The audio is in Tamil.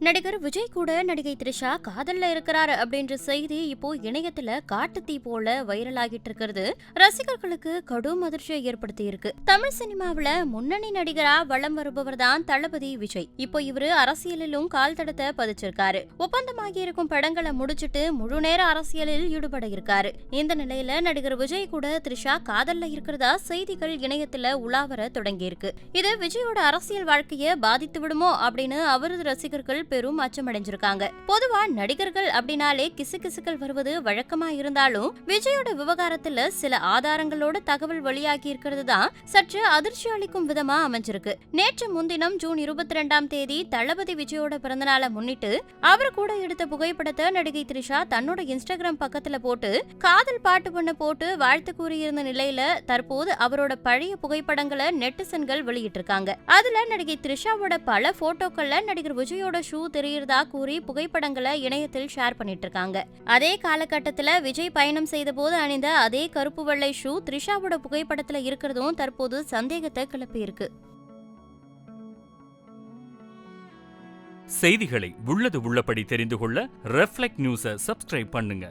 நடிகர் விஜய் கூட நடிகை த்ரிஷா காதல்ல இருக்கிறாரு அப்படின்ற செய்தி இப்போ இணையத்துல காட்டுத்தீ போல வைரல் ஆகிட்டு இருக்கிறது ரசிகர்களுக்கு கடும் அதிர்ச்சியை ஏற்படுத்தி இருக்கு. தமிழ் சினிமாவில முன்னணி நடிகரா வலம் வருபவர் தான் தளபதி விஜய். இப்போ இவரு அரசியலிலும் கால் தடத்தை பதிச்சிருக்காரு. ஒப்பந்தமாகி இருக்கும் படங்களை முடிச்சிட்டு முழு நேர அரசியலில் ஈடுபட இருக்காரு. இந்த நிலையில நடிகர் விஜய் கூட த்ரிஷா காதல்ல இருக்கிறதா செய்திகள் இணையத்துல உலாவர தொடங்கி இருக்கு. இது விஜயோட அரசியல் வாழ்க்கையை பாதித்து விடுமோ அப்படின்னு அவரது ரசிகர்கள் பெரும் அச்சமடைஞ்சிருக்காங்க. பொதுவா நடிகர்கள் அப்படின்னாலே கிசுகிசுக்கள் வருவது வழக்கமா இருந்தாலும் விஜயோட விவகாரத்துல சில ஆதாரங்களோட தகவல் வெளியாகி இருக்கிறது தான் சற்று அதிர்ச்சி அளிக்கும் விதமா அமைஞ்சிருக்கு. நேற்று முன்தினம் ஜூன் 22ஆம் தேதி தளபதி விஜயோட பிறந்தநாளை முன்னிட்டு அவர் கூட எடுத்த புகைப்படத்தை நடிகை த்ரிஷா தன்னோட இன்ஸ்டாகிராம் பக்கத்துல போட்டு காதல் பாட்டு பண்ண போட்டு வாழ்த்து கூறியிருந்த நிலையில தற்போது அவரோட பழைய புகைப்படங்களை நெட்டிசன்கள் வெளியிட்டிருக்காங்க. அதுல நடிகை த்ரிஷாவோட பல போட்டோக்கள்ல நடிகர் விஜயோட ஷூ தெரியுறதா கூறி புகைப்படங்களை இணையத்தில் ஷேர் பண்ணிட்டு இருக்காங்க. அதே காலகட்டத்துல விஜய் பயணம் செய்த போது அணிந்த அதே கருப்பு வெள்ளை ஷூ த்ரிஷாவோட புகைப்படத்துல இருக்கிறதும் தற்போது சந்தேகத்தை கிளப்பி இருக்கு. செய்திகளை உள்ளது உள்ளபடி தெரிந்து கொள்ள ரெஃப்ளெக்ட் நியூஸை சப்ஸ்கிரைப் பண்ணுங்க.